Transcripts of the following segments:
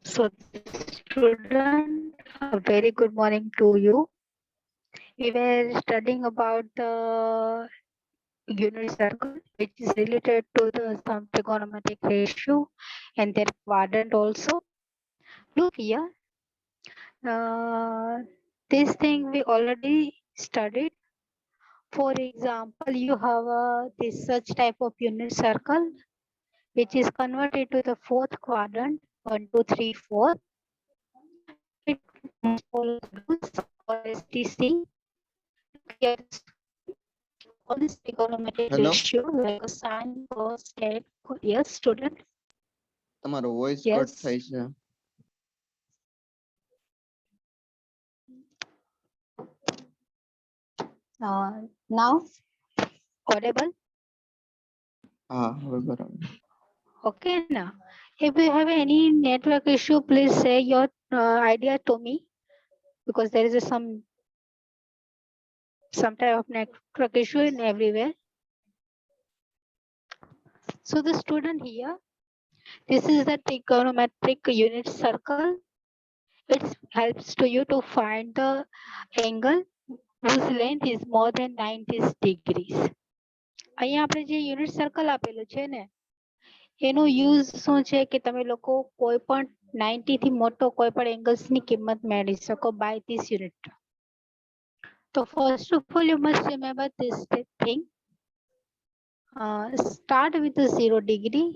So, student, a very good morning to you. We were studying about the unit circle, which is related to the some trigonometric ratio and their quadrant also. Look here, uh, this thing we already studied. For example, you have this such type of unit circle, which is converted to the fourth quadrant, 1, 2, 3, 4. It must follow the rules or STC. Look here, all this trigonometric Hello, ratio like a sine, cos, tan. Yes, student. તમારો voice cut Yes. થાય છે. Now audible. હા, હવે બરાબર. Okay now. If you have any network issue, please say your idea to me because there is some type of network issue in everywhere. So the student here, this is the trigonometric unit circle. It helps to you to find the angle whose length is more than 90 degrees. અહીંયા આપણે જે unit circle આપેલું છે ને એનો use શું છે કે તમે લોકો કોઈ પણ 90 થી મોટો કોઈ પણ એંગલ્સ ની કિંમત મેળવી શકો by this unit. તો first of all you must remember this thing. Start with the 0 degree.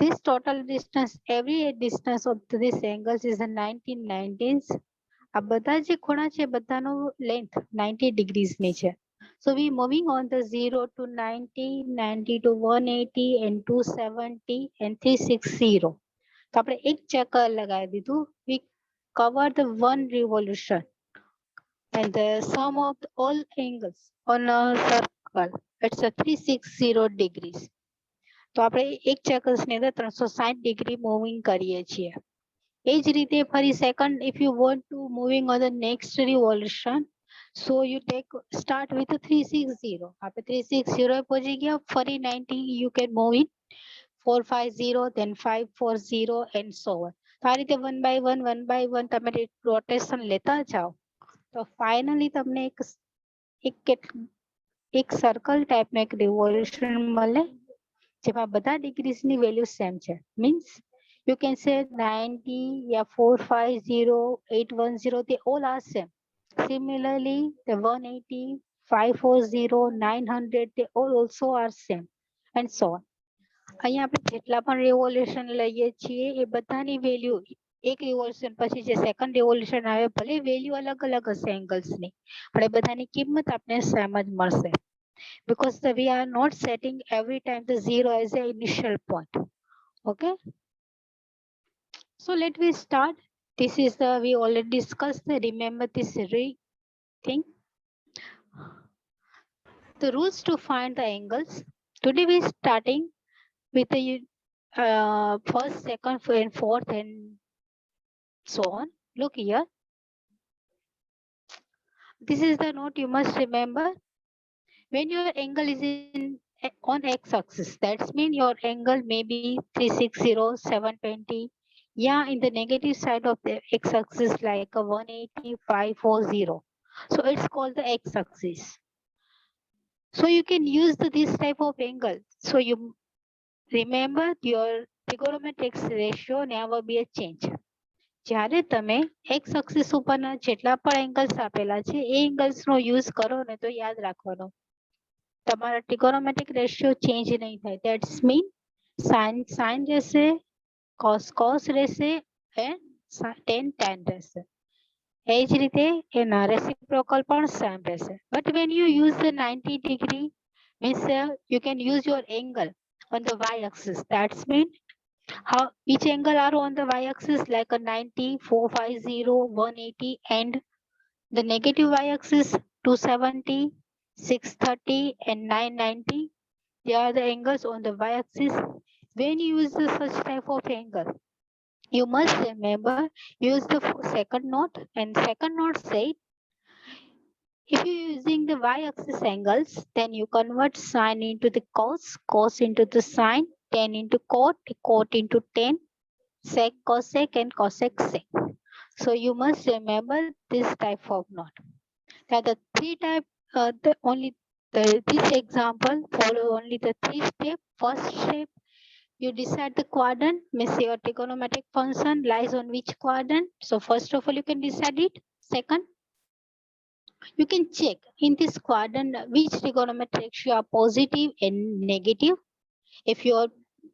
This total distance, every distance of this angles is a 1990s. આ બધા જે ખૂણા છે બધાનો લેન્થ 90 degrees ની છે. So we moving on the 0 to 90, 90 to 180 and 270 and 360. તો આપણે એક ચક્કર લગાવી દીધું. We cover the one revolution and the sum of all angles on a circle, it's a 360 degrees. તો આપણે એક ચક્કર ની અંદર 360 ડિગ્રી મૂવિંગ કરીએ છીએ. એ જ રીતે ફરી second, if you want to moving on the next revolution, so you start with 360. આપણે 360 પહોંચી ગયા, ફરી 90 you can move in 450, then 540 and so on. તો આ રીતે 1 by 1 તમે રોટેશન લેતા જાઓ તો ફાઇનલી તમને એક સર્કલ ટાઈપનો એક રિવોલ્યુશન મળે જેમાં બધા ડિગ્રીઝ ની વેલ્યુ સેમ છે. Means you can say 90, yeah, 450, 810, they all are same. Similarly, the 180, 540, 900, they all also are same and so on. અહીંયા આપણે જેટલા પણ રેવોલ્યુશન લઈએ છીએ એ બધાની વેલ્યુ એક રિવોલ્યુશન પછી જે સેકન્ડ રિવોલ્યુશન આવે ભલે વેલ્યુ અલગ અલગ હશે એંગલ્સની પણ એ બધાની કિંમત આપણે સેમ જ મળશે because we are not setting every time the zero as an initial point. Okay. So let me start. This is we already discussed. Remember this thing. The rules to find the angles. Today we are starting with the first, second, and fourth, and so on. Look here. This is the note you must remember. When your angle is on x-axis, that means your angle may be 360, 720. Yeah, in the negative side of the x-axis like a 180, 540. So it's called the x-axis. So you can use this type of angle. So you remember your trigonometric ratio never be a change. જ્યારે તમે x axis ઉપરના જેટલા પણ angles આપેલા છે એ angles નો use કરો ને તો યાદ રાખવાનો તમારા trigonometric ratio ચેન્જ નહીં થાય. That's mean sin રહેશે, cos રહેશે and tan રહેશે. એ જ રીતે એના reciprocal પણ same રહેશે. But when you use the 90 degree means you can use your angle on the y-axis. That's mean how each angle are on the y-axis like a 90, 450, 180 and the negative y-axis 270, 630 and 990. They are the angles on the y-axis. When you use such type of angle, you must remember use the second note, and second note say If you're using the y-axis angles, then you convert sine into the cos, cos into the sine, tan into cot, cot into tan, sec, cosec, and cosec, sec. So you must remember this type of knot. Now the three type, this example follow only the three step. First step, you decide the quadrant, means your trigonometric function lies on which quadrant. So first of all, you can decide it. Second, you can check in this quadrant which trigonometric ratio are positive and negative. If you are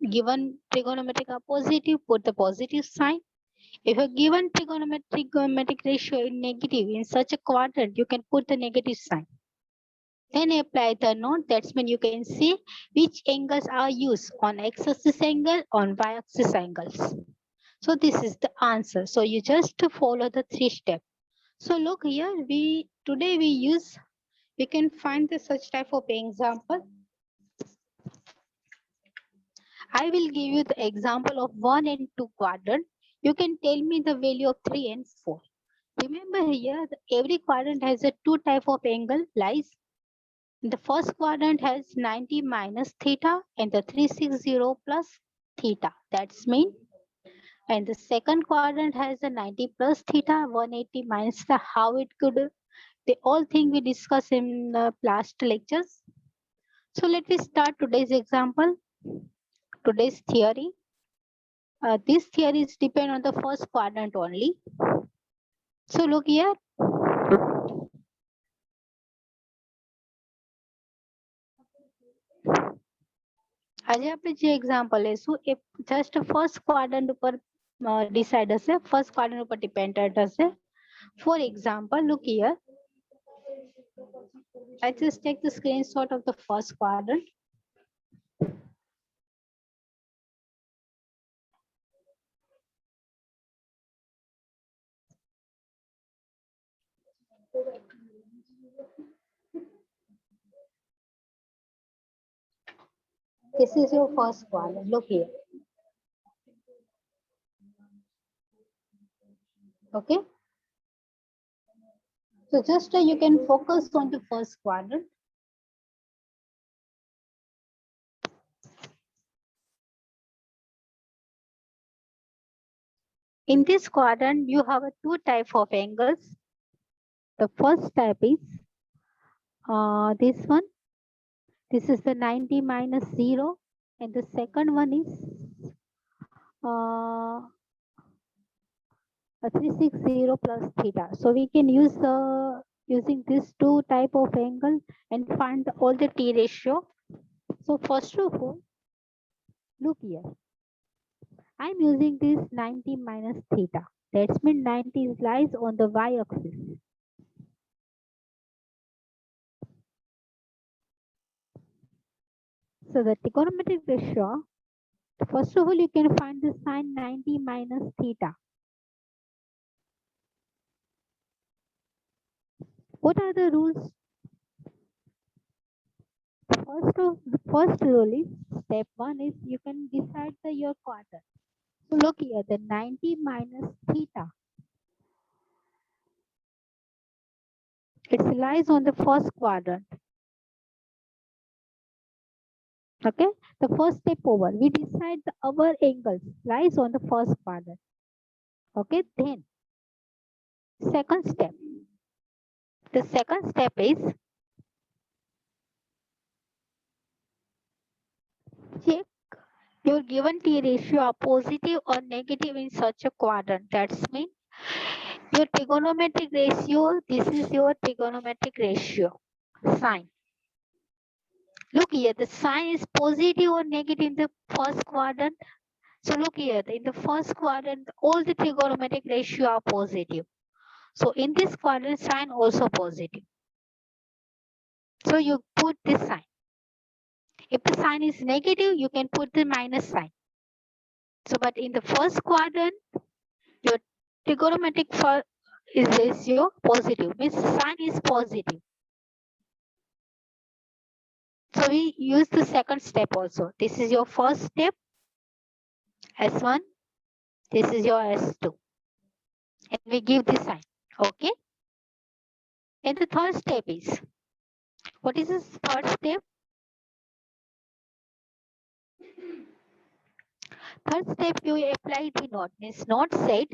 given trigonometric are positive, put the positive sign. If you're given trigonometric ratio in negative in such a quadrant, you can put the negative sign. Then apply the note. That's when you can see which angles are used on x-axis angle, on y-axis angles. So this is the answer. So you just follow the three steps. So look here, we can find the such type of example. I will give you the example of 1 and 2 quadrant. You can tell me the value of 3 and 4. Remember here, every quadrant has a two type of angle lies. The first quadrant has 90 minus theta and the 360 plus theta. That's mean. And the second quadrant has a 90 plus theta, 180 minus the how it could. The all thing we discuss in the last lectures. So let me start today's example, today's theory. This theories depend on the first quadrant only. So look here. આજે આપણે જે example લેશું એ just first quadrant ઉપર decide હશે, first quadrant ઉપર dependent હશે. For example, look here. I just take the screenshot of the first quadrant. This is your first quadrant. Look here. Okay. So just you can focus on the first quadrant. In this quadrant, you have a two type of angles. The first type is this one. This is the 90 minus 0. And the second one is 360 plus theta. So we can use using this two type of angle and find all the t ratio. So first of all, look here. I'm using this 90 minus theta. That means 90 lies on the y-axis. So the trigonometric ratio, first of all, you can find the sine 90 minus theta. What are the rules? First rule is, step 1 is you can decide your quadrant. So look here, the 90 minus theta. It lies on the first quadrant. Okay, the first step over. We decide our angles lies on the first quadrant. Okay, then second step. The second step is check your given t ratio are positive or negative in such a quadrant. That's mean your trigonometric ratio, this is your trigonometric ratio, sine. Look here, the sine is positive or negative in the first quadrant. So look here, in the first quadrant, all the trigonometric ratio are positive. So in this quadrant, sine also positive. So you put this sign. If the sign is negative, you can put the minus sign. So, but in the first quadrant, your trigonometric is ratio positive, means sign is positive. So we use the second step also. This is your first step, S1. This is your S2. And we give this sign, okay? Then the third step is, what is this third step? Third step, you apply the knot. Means knot said,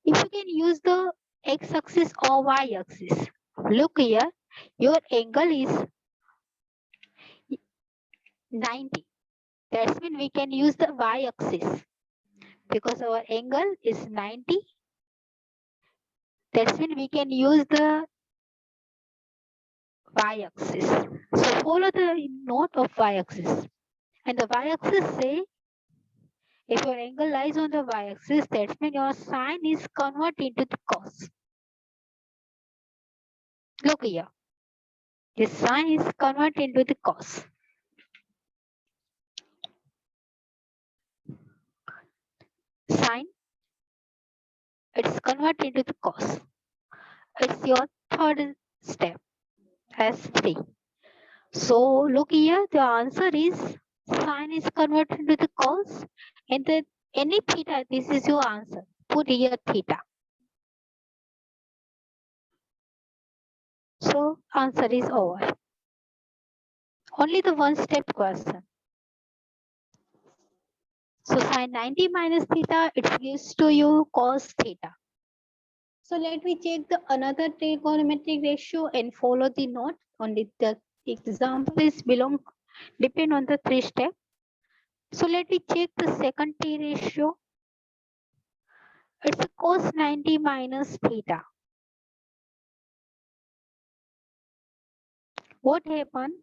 if you can use the x-axis or y-axis. Look here, your angle is 90. That means we can use the y-axis because our angle is 90. That means we can use the y-axis. So follow the knot of y-axis. And the y-axis say, if your angle lies on the y-axis, that means your sine is converted into the cos. Look here. This sine is converted into the cos. Sine, it's converted into the cos. It's your third step as 3. So look here, the answer is sine is converted into the cos, and then any theta, this is your answer. Put here theta. So answer is over. Only the one step question. So sine 90 minus theta, it gives to you cos theta. So let me check the another trigonometric ratio and follow the note. Only the example is depend on the 3 step. So let me check the second T ratio. It's a cos 90 minus theta. What happened?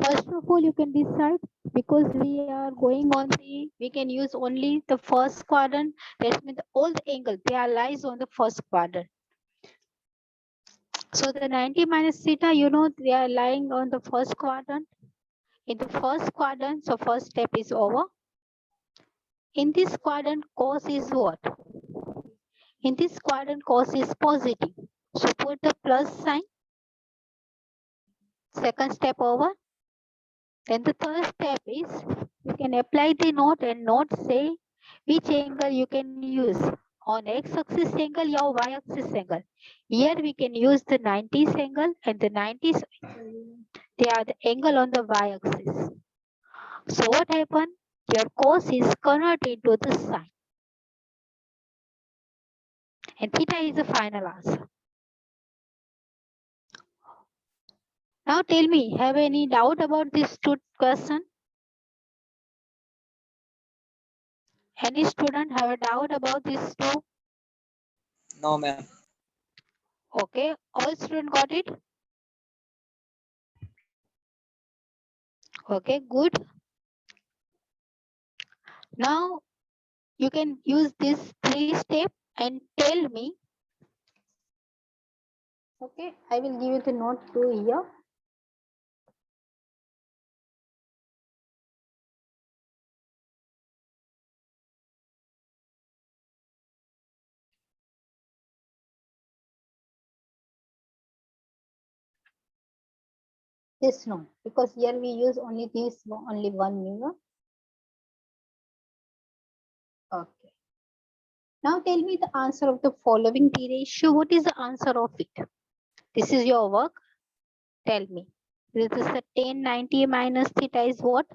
First of all, you can decide because we are going on we can use only the first quadrant. That means all the angle, they are lies on the first quadrant. So the 90 minus theta, you know, they are lying on the first quadrant. In the first quadrant, so first step is over. In this quadrant, cos is what? In this quadrant, cos is positive. So put the plus sign. Second step over. Then the third step is you can apply the note and note say which angle you can use. On x-axis angle or y-axis angle. Here we can use the 90s angle and the 90s, they are the angle on the y-axis. So what happened? Your cos is converted to the sine. And theta is the final answer. Now tell me, have any doubt about this question? Any student have a doubt about this two? No, ma'am. Okay, all students got it? Okay, good. Now you can use this 3 step and tell me. Okay, I will give you the note to here. This note, because here we use only this only one mirror. Okay. Now tell me the answer of the following T ratio. What is the answer of it? This is your work. Tell me. This is the tan 90 minus theta is what?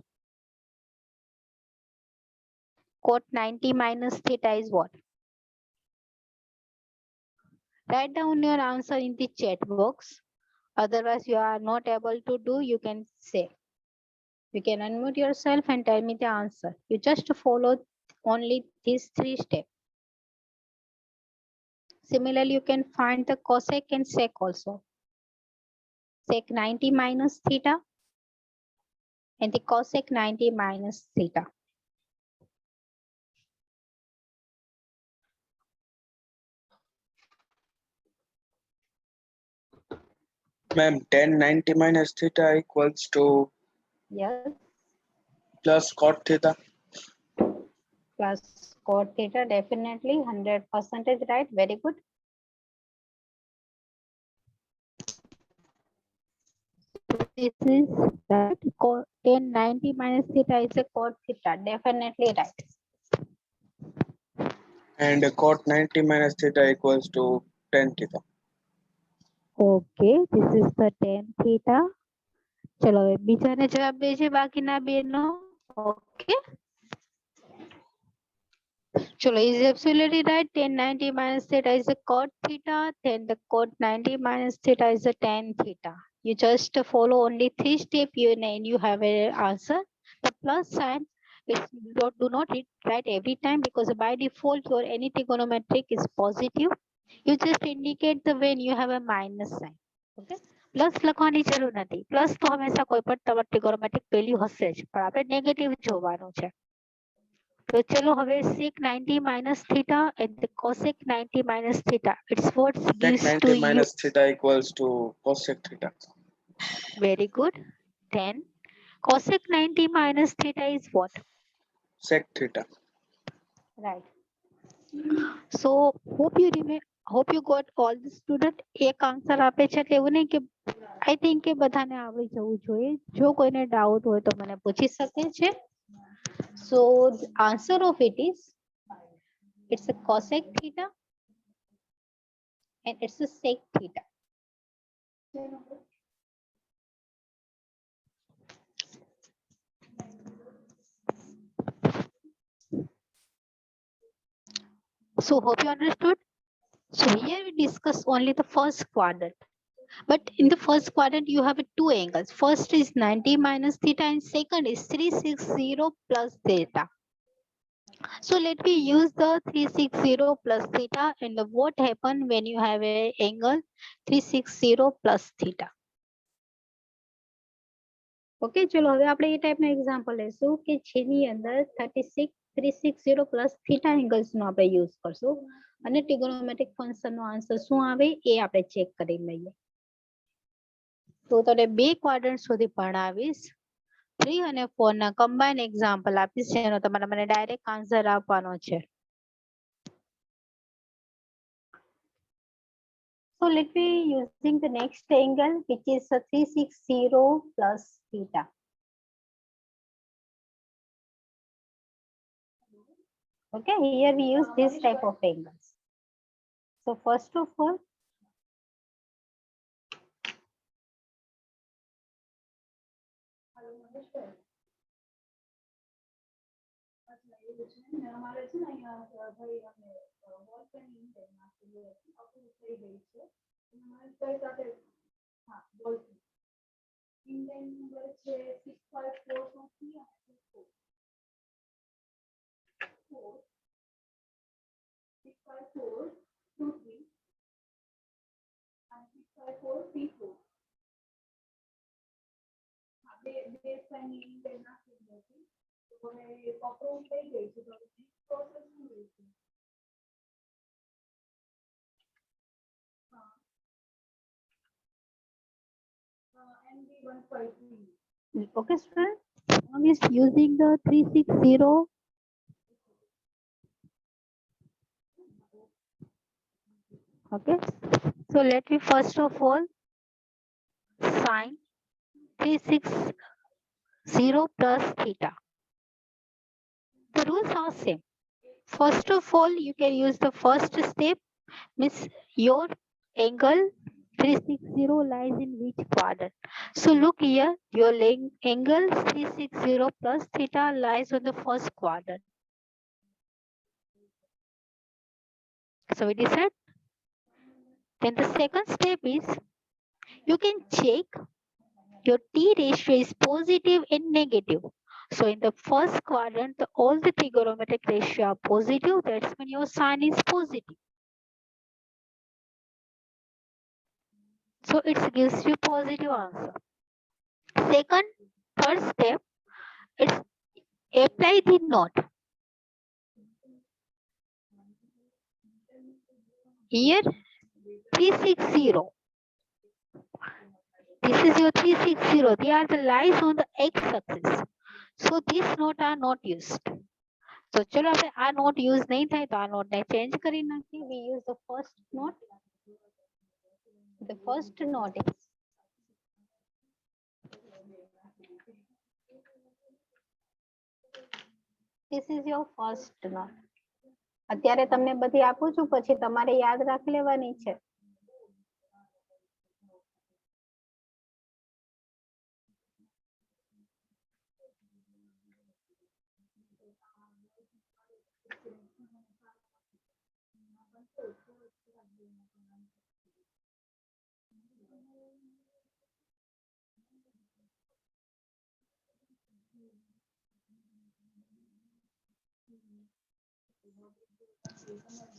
Cot 90 minus theta is what? Write down your answer in the chat box. Otherwise, you are not able to do, you can say. You can unmute yourself and tell me the answer. You just follow only these 3 steps. Similarly, you can find the cosec and sec also. Sec 90 minus theta and the cosec 90 minus theta. Ma'am, tan 90 minus theta equals to Yes, plus cot theta. plus cot theta, definitely 100% right. Very good. This is right. Tan 90 minus theta is a cot theta, definitely right. And cot 90 minus theta equals to tan theta. Okay, this is the tan theta. ચલો હવે બીજાને જવાબ દેજે બાકીના બેનો. Okay ચલો is absolutely right. Tan 90 minus theta is a cot theta. Then the cot 90 minus theta is a tan theta. You just follow only 3 steps and you have an answer. The plus sign is do not write every time because by default your any trigonometric is positive. You just indicate the when you have a minus sign. Okay. Plus લખવાની જરૂર નથી. Plus તો હંમેશા કોઈ પણ તમારે trigonometric value હશે જ, પણ આપણે નેગેટિવ જોવાનું છે. તો ચલો હવે sec 90 minus theta and the cosec 90 minus theta. It's what Sec gives 90 to you. minus theta equals to cosec theta. Very good. Then cosec 90 minus theta is what? Sec theta. Right. So hope you got all the student. એક answer આપે છે એટલે એવું નહીં કે I think કે બધાને આવડી જવું જોઈએ. જો કોઈને ડાઉટ હોય તો મને પૂછી શકે છે. So the answer of it is it's a cosec theta and it's a sec theta. So hope you understood. So here we discuss only the first quadrant. But in the first quadrant, you have two angles. First is 90 minus theta and second is 360 plus theta. So let me use the 360 plus theta and what happen when you have a angle 360 plus theta. Okay, ચલો હવે આપણે એ ટાઈપના example લેશું કે જેની અંદર 360 plus theta angles નો આપણે use કરશું અને ટ્રિગોનોમેટ્રિક ફંક્શન નો આન્સર શું આવે એ આપણે ચેક કરી લઈએ. તો તને બે ક્વાડ્રન્ટ સુધી ભણાવીશ. 3 અને 4 ના કમ્બાઈન એક્ઝામ્પલ આપીશ જેનો તમારે મને ડાયરેક્ટ આન્સર આપવાનો છે. So let me using the next angle which is a 360 plus theta. Okay, here we use this type of angles. So first of all, okay, student. Now is using the 360. Okay, so let me first of all sin 360 plus theta. The rules are same. First of all, you can use the first step, means your angle 360 lies in which quadrant. So look here, your angle 360 plus theta lies on the first quadrant. So we decide. Then the second step is you can check your T ratio is positive and negative. So in the first quadrant, all the trigonometric ratio are positive. That's when your sign is positive. So it gives you positive answer. Second, third step, it's apply the knot. Here 360. This is your 360. They are the lies on the x-axis. So these knot are not used. So ચલો આપણે આ not use નહીં થાય તો આ not ને change કરી નાખીએ. We use the first knot. The first knot is this is your first knot. અત્યારે તમને બધી આપું છું, પછી તમારે યાદ રાખી લેવાની છે.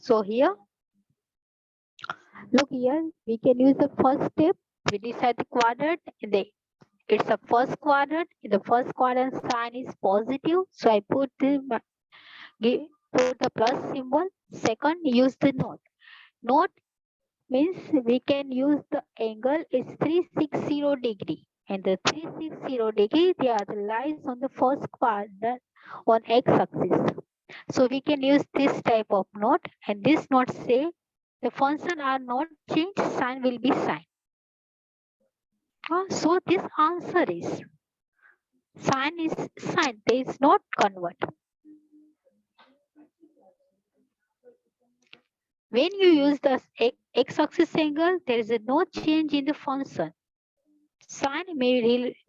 So here, look here, we can use the first step. We decide the quadrant. It's a first quadrant. In the first quadrant, sign is positive. So I put the plus symbol. Second, use the note. Note means we can use the angle is 360 degree. And the 360 degree, they are the lines on the first quadrant on x-axis. So we can use this type of note, and this note say the function are not changed, sign will be sign. So this answer is sign is sign, they is not convert. When you use the x-axis angle, there is no change in the function. Sign may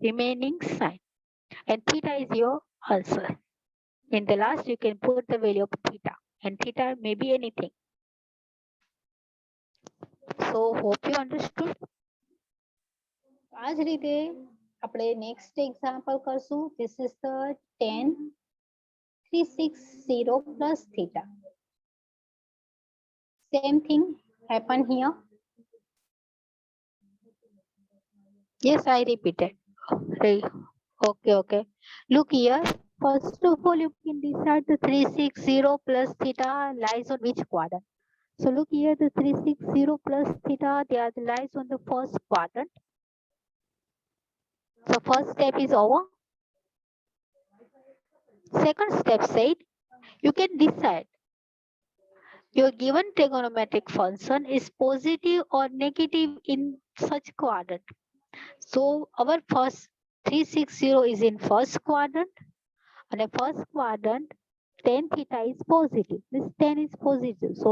remaining sign, and theta is your answer. In the last, you can put the value of theta, and theta may be anything. So hope you understood. આ જ રીતે આપણે next example કરશું. This is the tan 360 plus theta. Same thing happen here. Yes, I repeated. Okay. Look here. First of all, you can decide the 360 plus theta lies on which quadrant. So look here, the 360 plus theta, they are the lies on the first quadrant. So first step is over. Second step said, you can decide your given trigonometric function is positive or negative in such quadrant. So our first 360 is in first quadrant, and the first quadrant tan theta is positive. This tan is positive. So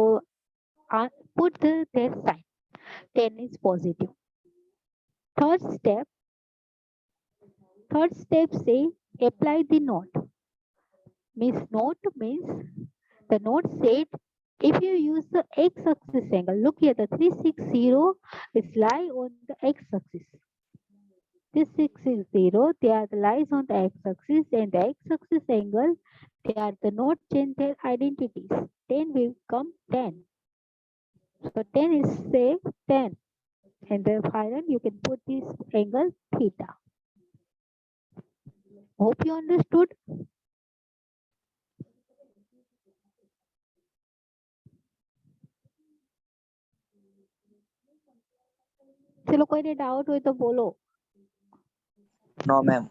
put their sign. Tan is positive. Third step say apply the note. Note means the note said if you use the x-axis angle, look here, the 360 is lie on the x-axis. 360, they are the lies on the x-axis, and the x-axis angle, they are the not change their identities. 10 will come 10. So 10 is say 10. And the final you can put this angle theta. Hope you understood. ચલો કોઈને doubt હોય તો બોલો. No, ma'am.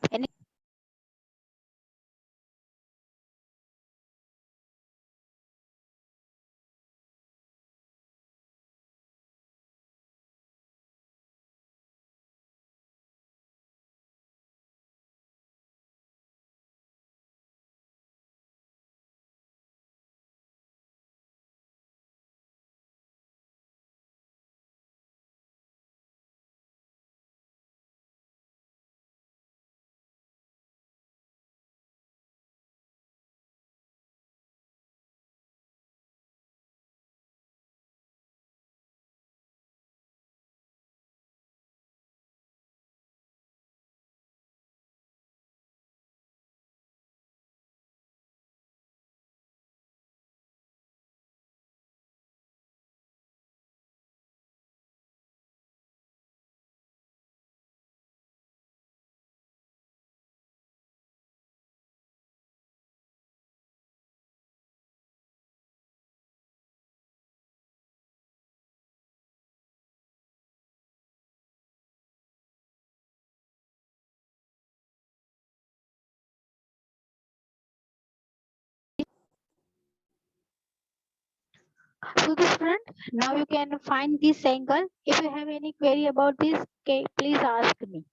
So the student, now you can find this angle. If you have any query about this, okay, please ask me.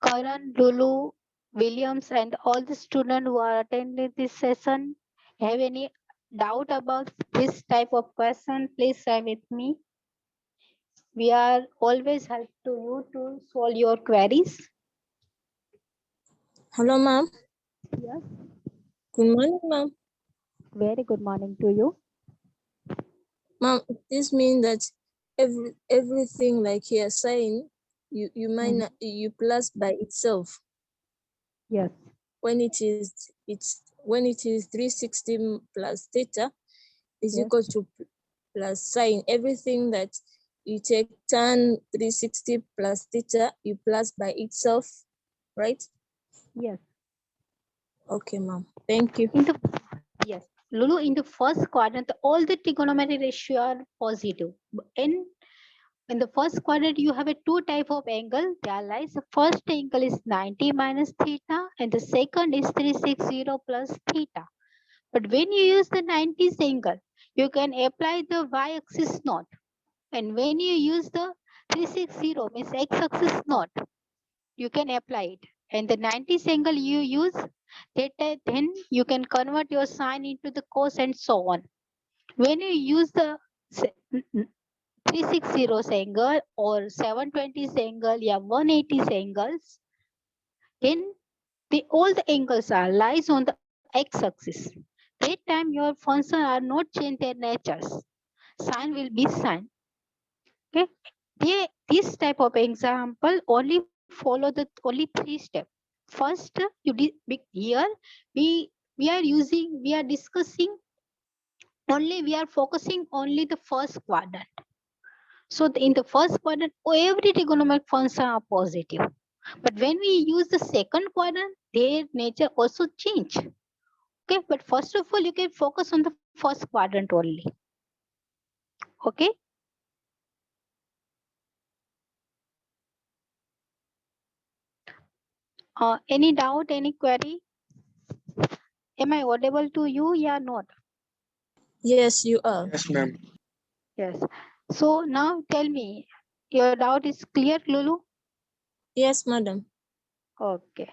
Karan, Lulu, Williams, and all the students who are attending this session have any doubt about this type of question, please share with me. We are always help to you to solve your queries. Hello, ma'am. Yes. Good morning, ma'am. Very good morning to you. Ma'am, this means that everything like here saying you might not, you plus by itself Yes. when it is 360 plus theta is Yes. equal to plus sine. Everything that you take tan 360 plus theta, you plus by itself, right? Yes. Okay, ma'am. Thank you. In the yes, Lulu, in the first quadrant, all the trigonometry ratio are positive. In the first quadrant, you have a two type of angle. There lies the first angle is 90 minus theta, and the second is 360 plus theta. But when you use the 90s angle, you can apply the y-axis not. And when you use the 360 means x-axis not, you can apply it. And the 90s angle you use, then you can convert your sine into the cos and so on. When you use the 360 angle or 720 angle, yeah, 180 angles, then all the angles are lies on the x-axis. That time your function are not change their natures. Sine will be sine. Okay. This type of example only follow the only three steps. First, here we are using we are discussing only we are focusing only the first quadrant. So in the first quadrant, every trigonometric functions are positive. But when we use the second quadrant, their nature also change. Okay, but first of all, you can focus on the first quadrant only. Okay. Any doubt, any query? Am I audible to you? Yeah, not. Yes, you are. Yes, ma'am. Yes. So now tell me, your doubt is clear, Lulu? Yes, madam. Okay.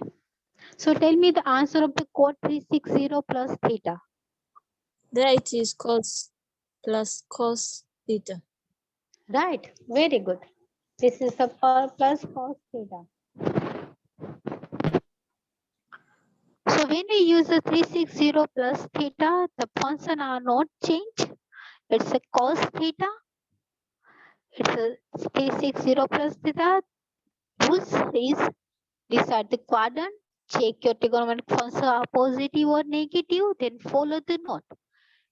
So tell me the answer of the cos 360 plus theta. There it is cos plus cos theta. Right. Very good. This is the plus cos theta. So when we use the 360 plus theta, the function are not changed. It's a cos theta. It's a 360 plus theta. Use is decide the quadrant. Check your trigonometric function are positive or negative. Then follow the note.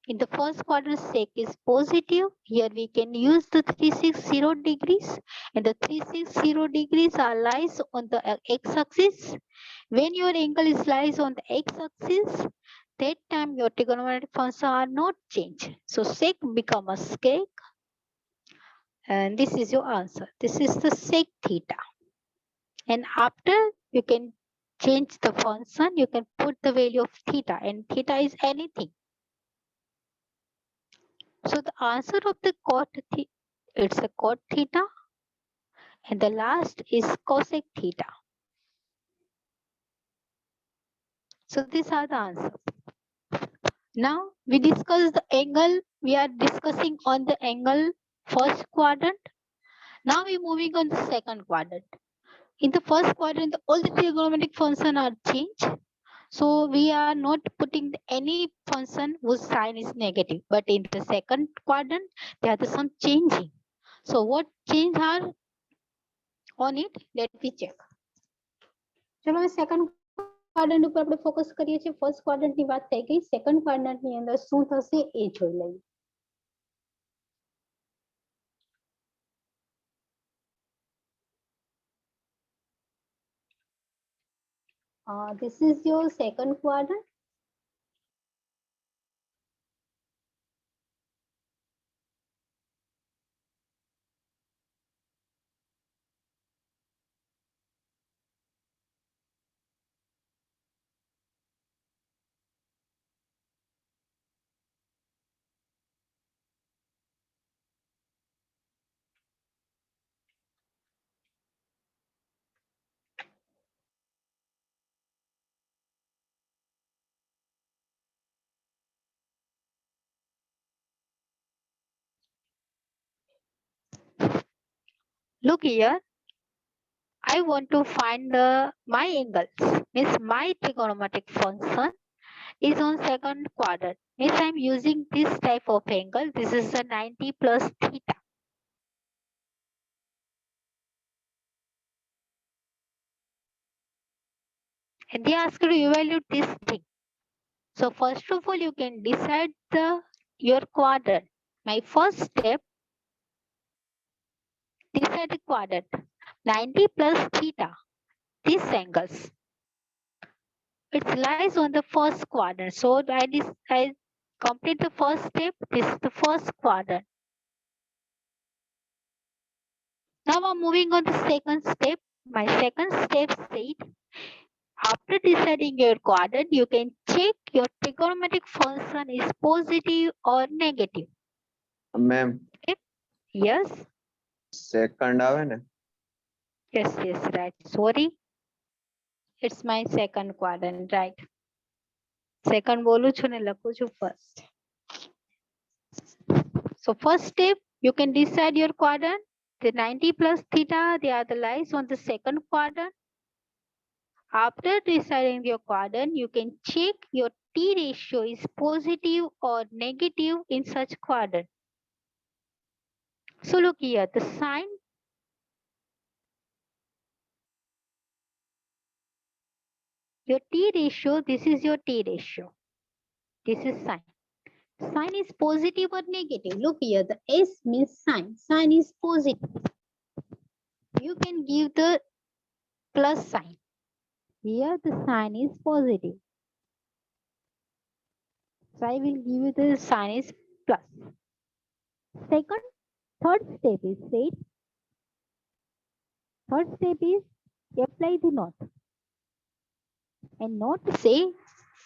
In the first quadrant, sec is positive. Here we can use the 360 degrees. And the 360 degrees are lies on the x-axis. When your angle is lies on the x-axis, that time your trigonometric functions are not changed. So sec become a sec. And this is your answer. This is the sec theta. And after you can change the function, you can put the value of theta. And theta is anything. So the answer of the it's a cot theta, and the last is cosec theta. So these are the answers. Now we discuss the angle. We are discussing on the angle first quadrant. Now we're moving on the second quadrant. In the first quadrant, all the trigonometric functions are changed. So we are not putting any function whose sign is negative. But in the second quadrant, there are some changing. So what change are on it? Let me check. ચલો હવે second quadrant ઉપર આપણે focus કરીએ છીએ. First quadrant ની વાત થઈ ગઈ. સેકન્ડ ક્વાડ્રન્ટ ની અંદર શું થશે એ જોઈ લઈએ. This is your second quadrant. Look here. I want to find my angles. Means my trigonometric function is on second quadrant. Means I'm using this type of angle. This is the 90 plus theta. And they ask you to evaluate this thing. So first of all, you can decide your quadrant. My first step, decide the quadrant. 90 plus theta. These angles. It lies on the first quadrant. So I complete the first step. This is the first quadrant. Now I'm moving on the second step. My second step said, after deciding your quadrant, you can check your trigonometric function is positive or negative. Ma'am, Yes, second આવે ને? yes, right. Sorry. It's my second quadrant, right? Second બોલું છું ને લખું છું first. So first step, you can decide your quadrant. The 90 plus theta, they are the lies on the second quadrant. After deciding your quadrant, you can check your T ratio is positive or negative in such quadrant. So look here, the sign. Your T ratio, this is your T ratio. This is sign. Sign is positive or negative. Look here, the S means sign. Sign is positive. You can give the plus sign. Here the sign is positive. So I will give you the sign is plus. Third step is said. Third step is apply the knot. And knot say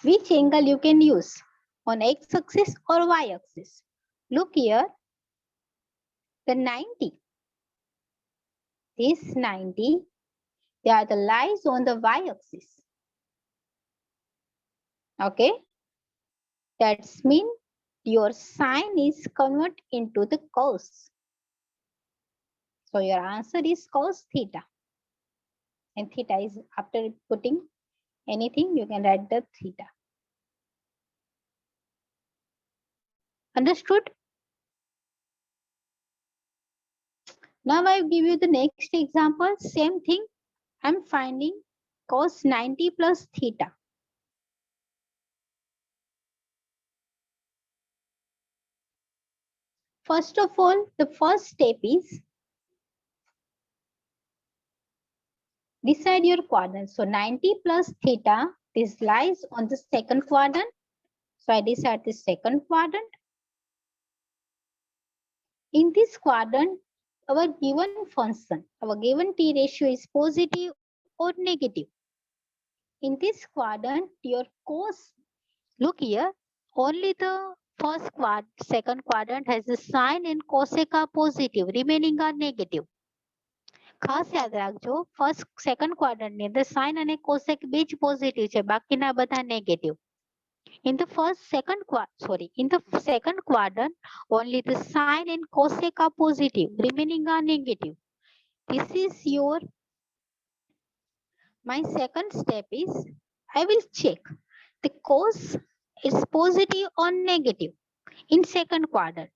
which angle you can use on x-axis or y-axis. Look here, the 90. This 90, they are the lies on the y-axis. Okay, that's mean your sine is convert into the cos. So your answer is cos theta. And theta is, after putting anything, you can write the theta. Understood? Now I give you the next example. Same thing. I'm finding cos 90 plus theta. First of all, the first step is decide your quadrant. So 90 plus theta, this lies on the second quadrant. So I decide the second quadrant. In this quadrant, our given function, our given T ratio is positive or negative. In this quadrant, your cos, look here, only the second quadrant has the sine and cosec are positive, remaining are negative. ખાસ યાદ રાખજો, second quadrant ની અંદર sine અને cosec બે જ positive છે, બાકીના બધા negative. In the second quadrant, only the sine and cosec are positive, remaining are negative. This is my second step is, I will check the cos is positive or negative in second quadrant.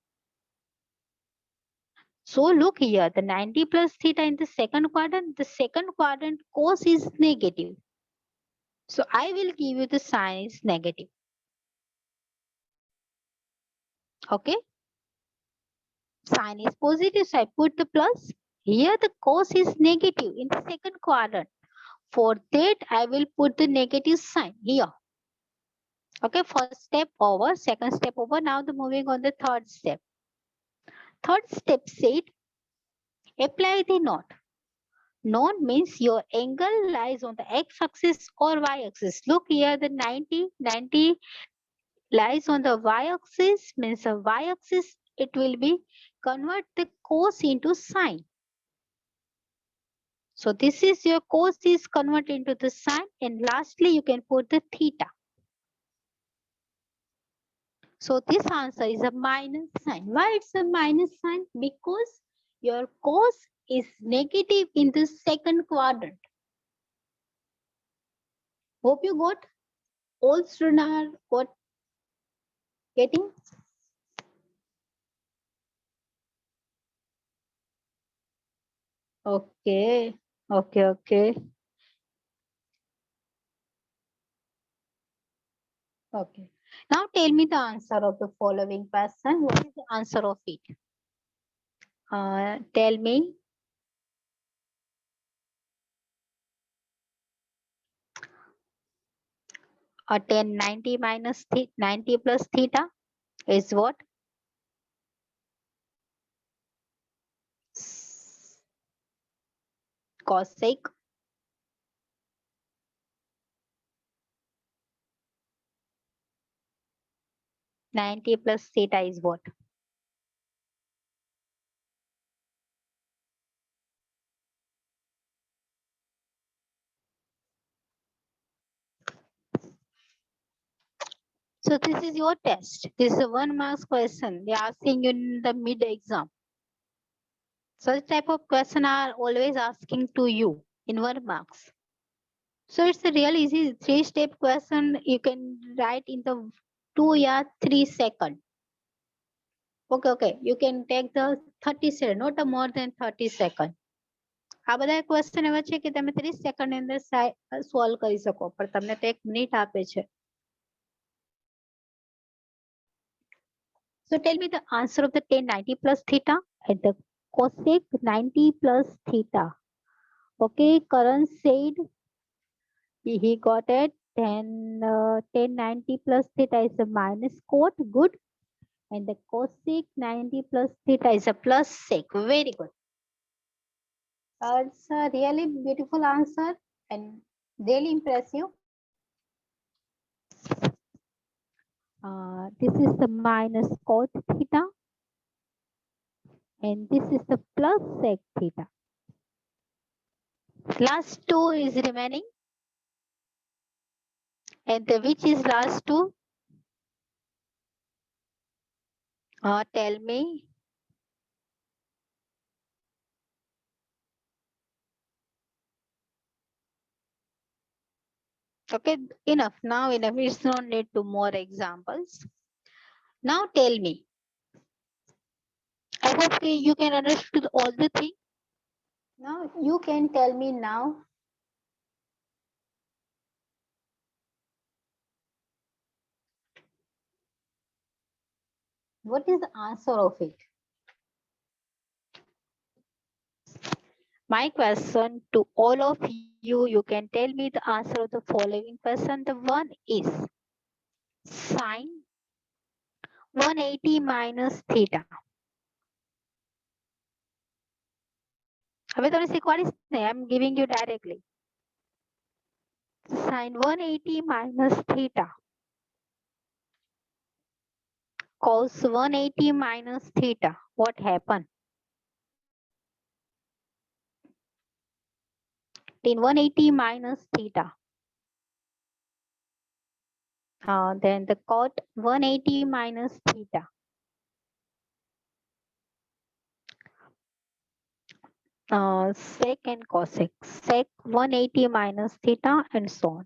So look here, the 90 plus theta in the second quadrant cos is negative. So I will give you the sign is negative. Okay. Sign is positive, so I put the plus. Here the cos is negative in the second quadrant. For that, I will put the negative sign here. Okay, first step over, second step over. Now the moving on the third step. Third step said, apply the knot. Knot means your angle lies on the x-axis or y-axis. Look here, the 90 lies on the y-axis, means the y-axis, it will be convert the cos into sine. So this is your cos is converted into the sine, and lastly you can put the theta. So this answer is a minus sign. Why it's a minus sign? Because your cos is negative in the second quadrant. Hope you got. All students are getting. Okay. Okay. Now tell me the answer of the following question. What is the answer of it? Tell me. Tan 90 minus 90 plus theta is what? Cosec. Ninety plus theta is what? So this is your test. This is a 1 marks question. They are asking you in the mid exam. Such type of question are always asking to you in 1 marks. So it's a real easy 3-step question. You can write in the 2 or 3 seconds. Okay. You can take the 30 seconds, not a more than 30 seconds. આ બધા question એવા છે કે તમે 30 second ની અંદર solve કરી શકો પણ તમને તો 1 મિનિટ આપે છે. So tell me the answer of the tan 90 plus theta and the cosec 90 plus theta. Okay, Karan said he got it. Then tan 90 plus theta is a minus cot. Good. And the cosec 90 plus theta is a plus sec. Very good. It's a really beautiful answer and really impressive. This is the minus cot theta. And this is the plus sec theta. Last two is remaining. And which is last two? Tell me. Okay, enough. Now enough. It's no need to more examples. Now tell me. I hope you can understand all the things. Now you can tell me now. What is the answer of it? My question to all of you, you can tell me the answer of the following question. The one is sine 180 minus theta. હવે તમને શીખવાડીશ ને, I'm giving you directly. Sine 180 minus theta. Cos 180 minus theta. What happened? Tan 180 minus theta. Then the cot 180 minus theta. Sec and cosec. Sec 180 minus theta and so on.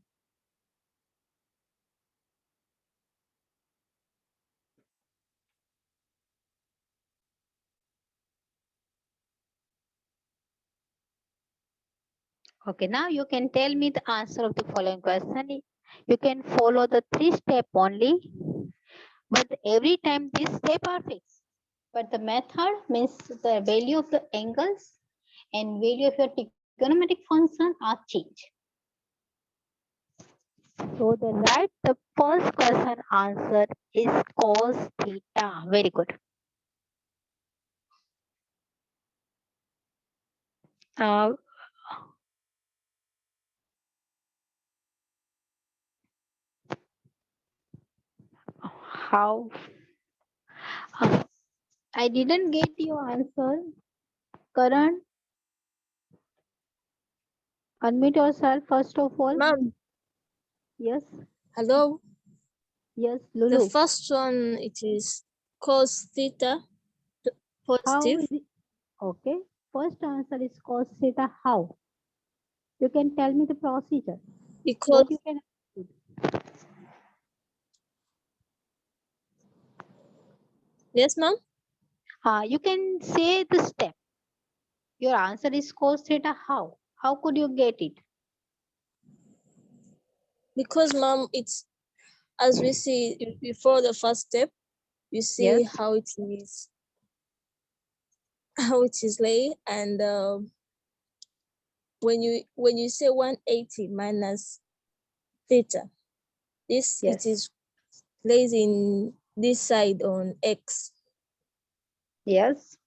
Okay, now you can tell me the answer of the following question. You can follow the 3 step only, but every time this step are fixed. But the method means the value of the angles and value of your trigonometric function are changed. So the first question answer is cos theta. Very good. How? I didn't get your answer. Karan, unmute yourself first of all. Ma'am, Yes. hello. Yes, Lulu. The first one, it is cos theta How positive. is it? Okay. First answer is cos theta. How? You can tell me the procedure. Because What you can do. yes, ma'am. You can say the step. Your answer is cos theta. How? How could you get it? Because ma'am, it's as we see before the first step, you see Yes. how it is laid, and when you say 180 minus theta, this Yes. it is lays in this side on x. Yes.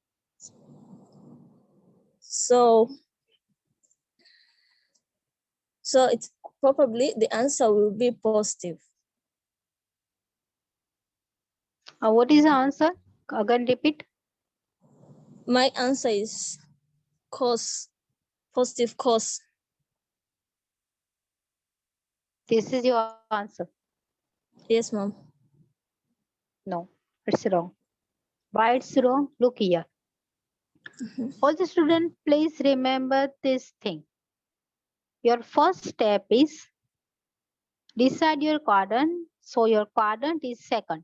So it's probably the answer will be positive. What is the answer? Again, repeat. My answer is cos, positive cos. This is your answer. Yes, ma'am. No, it's wrong. Why it's wrong? Look here. All the students, please remember this thing. Your first step is decide your quadrant. So your quadrant is second.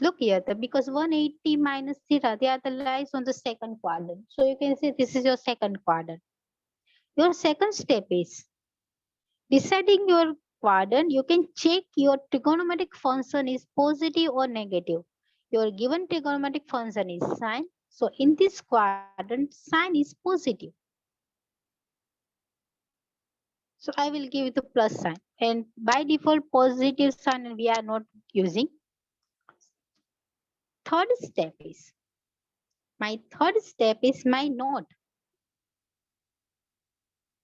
Look here, because 180 minus theta, they are the lies on the second quadrant. So you can say this is your second quadrant. Your second step is deciding your quadrant. You can check your trigonometric function is positive or negative. Your given trigonometric function is sine. So in this quadrant, sine is positive. So I will give it the plus sign. And by default, positive sign we are not using. Third step is my note.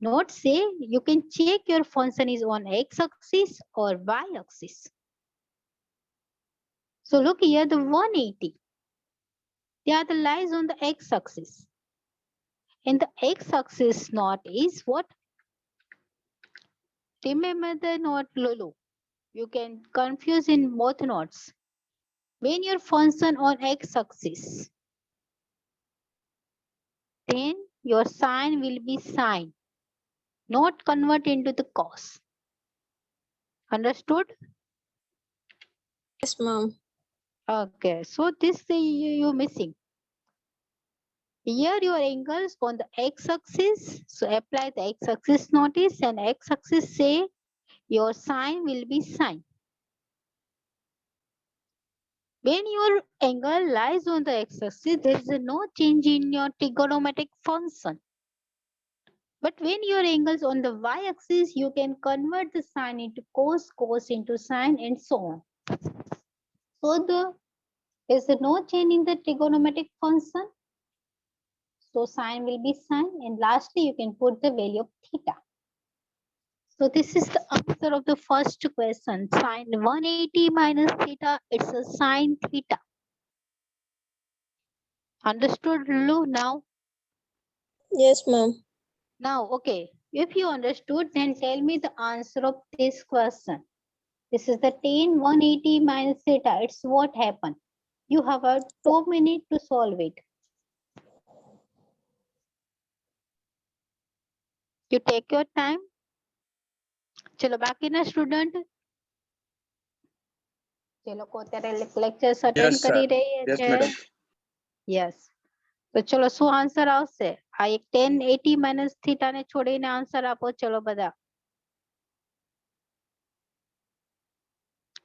Note say you can check your function is on x-axis or y-axis. So look here, the 180. They are the lies on the x-axis. And the x-axis note is what? Remember the note Lulu. You can confuse in both notes. When your function on x-axis, then your sign will be sine, not convert into the cos. Understood? Yes, ma'am. Okay, so this you're missing. Here your angles on the x-axis, so apply the x-axis notice and x-axis say your sign will be sine. When your angle lies on the x-axis, there is no change in your trigonometric function. But when your angles on the y-axis, you can convert the sine into cos, cos into sine, and so on. So there is no change in the trigonometric function. So sine will be sine, and lastly you can put the value of theta. So this is the answer of the first question. Sine 180 minus theta, it's a sine theta. Understood, Lulu, now? Yes, ma'am. Now, okay, if you understood, then tell me the answer of this question. This is the tan 180 minus theta. It's what happened. You have a 2 minutes to solve it. You take your time. ચલો બાકી ના student જે લોકો અત્યારે lectures attend Yes, કરી sir. રહી Yes, છે madam. Yes તો ચલો શું આન્સર આવશે આ એક 1080 માઇનસ થીટા ને છોડીને આન્સર આપો ચલો બધા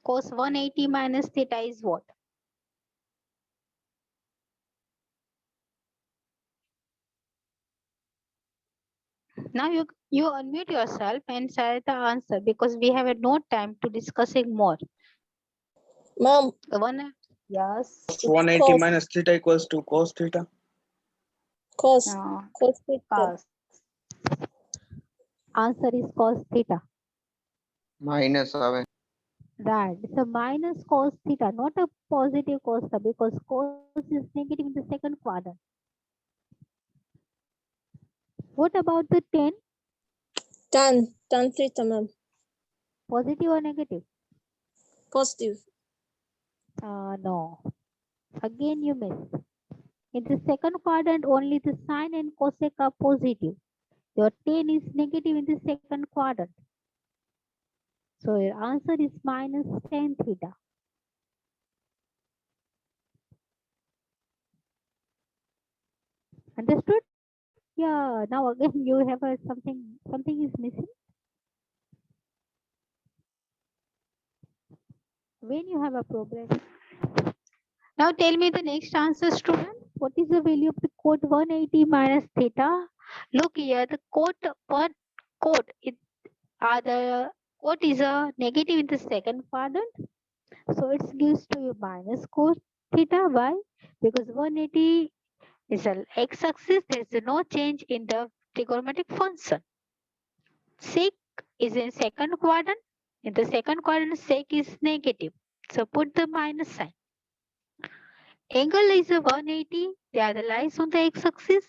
cos 180 minus theta is what? Now you unmute yourself and share the answer because we have no time to discussing more. Ma'am, The one, yes, 180 cos. minus theta equals to cos theta. Cos theta. cos. Answer is cos theta. minus આવે. Right. It's a minus cos theta, not a positive cos theta, because cos is negative in the second quadrant. What about the 10? Tan theta, ma'am. Positive or negative? Positive. No. Again, you miss. In the second quadrant, only the sine and cosec are positive. Your tan is negative in the second quadrant. So your answer is minus tan theta. Understood? Yeah. Now again you have something is missing. When you have a problem. Now tell me the next answer, student. What is the value of the cot 180 minus theta? Look here, the cot is a negative in the second quadrant. So it gives to you minus cos theta. Why? Because 180 is an x-axis. There is no change in the trigonometric function. Sec is in second quadrant. In the second quadrant, sec is negative. So put the minus sign. Angle is a 180. The other lies on the x-axis.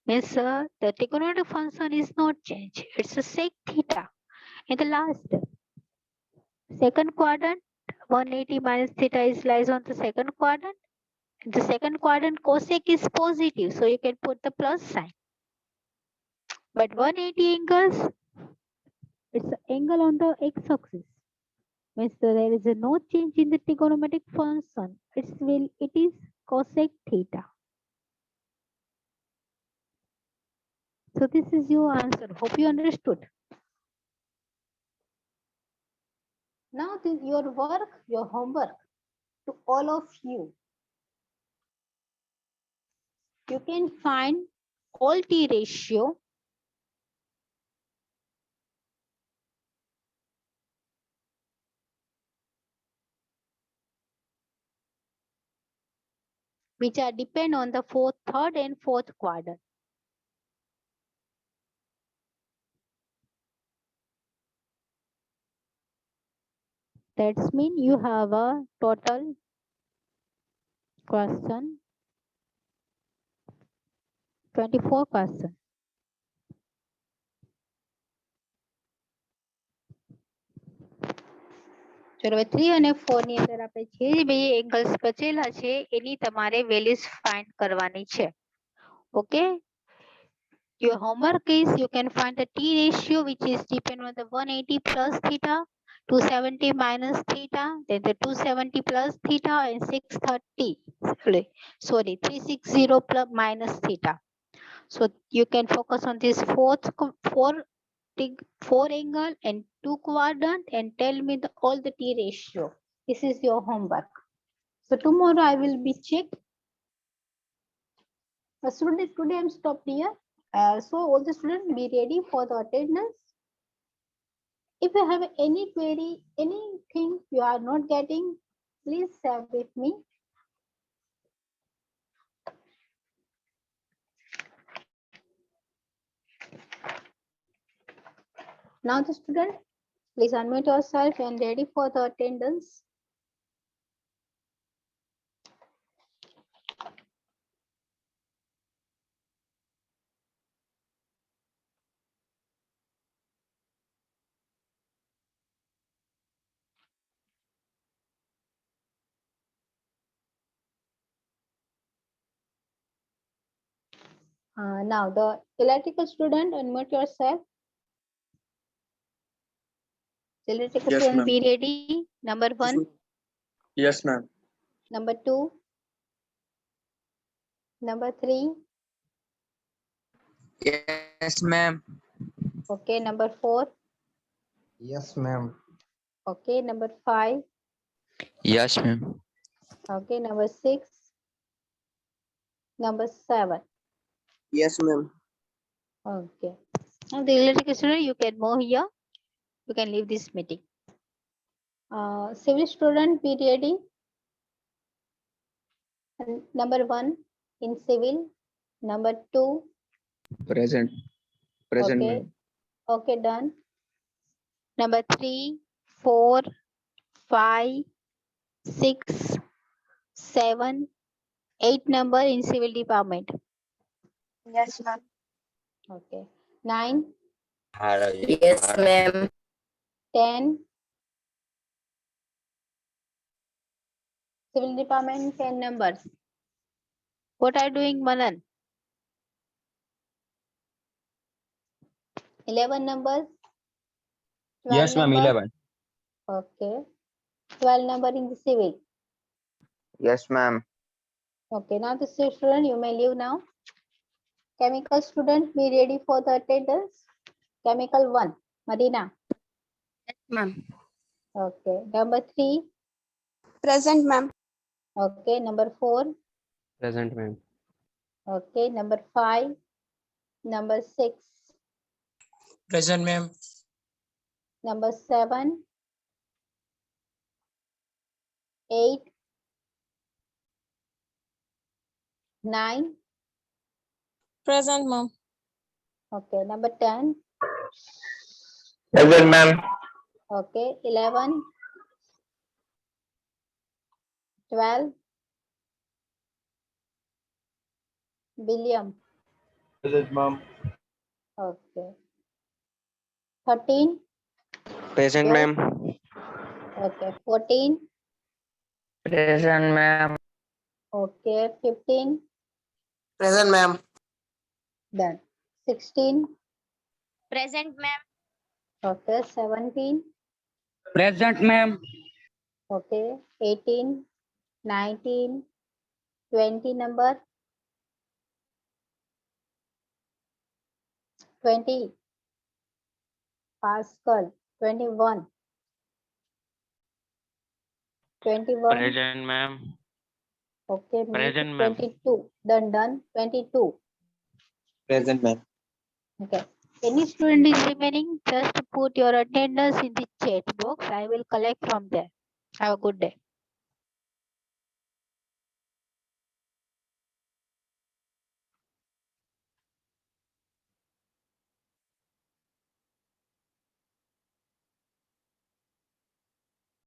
Means the trigonometric function is not changed. It's a sec theta. In the last second quadrant, 180 minus theta is lies on the second quadrant. In the second quadrant, cosec is positive, so you can put the plus sign. But 180 angles, it's an angle on the x-axis. Means there is no change in the trigonometric function. It is cosec theta. So this is your answer. Hope you understood. Now this your work, your homework to all of you. You can find all T ratio which are depend on the third and fourth quadrant. That's mean you have a total question 24 question. ચલો 3 અને 4 ની અંદર આપણે જે બે angles બચેલા છે એની તમારે values find કરવાની છે. Okay. Your homework is you can find the T ratio which is depend on the 180 plus theta, 270 minus theta, then the 270 plus theta and 630. Sorry, 360 plus minus theta. So you can focus on this four angle and 2 quadrant and tell me all the T ratio. This is your homework. So tomorrow I will be checked. Students, today I'm stopped here. So all the students be ready for the attendance. If you have any query, anything you are not getting, please share with me. Now the student, please unmute yourself and ready for the attendance. Now the electrical student, unmute yourself. Electrical Yes, student, ma'am. be ready. Number 1. Yes, ma'am. Number 2. Number 3. Yes, ma'am. Okay, number 4. Yes, ma'am. Okay, number 5. Yes, ma'am. Okay, number 6. Number 7. Yes, ma'am. Okay. Now the electrical student, you can move here. You can leave this meeting. Civil student, be ready. And number 1 in civil. Number 2. Present. Present, Okay. ma'am. Okay, done. Number 3, 4, 5, 6, 7, 8 number in civil department. Yes, ma'am. Okay. 9, Yes, ma'am. 10. Civil department 10 numbers. What are you doing, Manan? 11 numbers? 12 Yes, ma'am. numbers? 11. Okay. 12 number in the civic. Yes, ma'am. Okay, now the student, you may leave now. Chemical student, be ready for the attendance. Chemical 1, Madina. Ma'am. Okay, number 3. Present, ma'am. Okay, number 4. Present, ma'am. Okay, number 5. Number 6. Present, ma'am. Number 7. 8. 9. Present, ma'am. Okay, number 10. Present, ma'am. Okay, 11. 12. William. Present, ma'am. Okay. 13. Present, Yes. ma'am. Okay, 14. Present, ma'am. Okay, 15. Present, ma'am. Done. 16. Present, ma'am. Okay, 17. Present, ma'am. Okay, 18. 19. 20 number. 20. Pascal. 21. 21. Present, ma'am. Okay, make it Present, ma'am. 22. Done. 22. Present, ma'am. Okay. Any student is remaining, just put your attendance in the chat box. I will collect from there. Have a good day.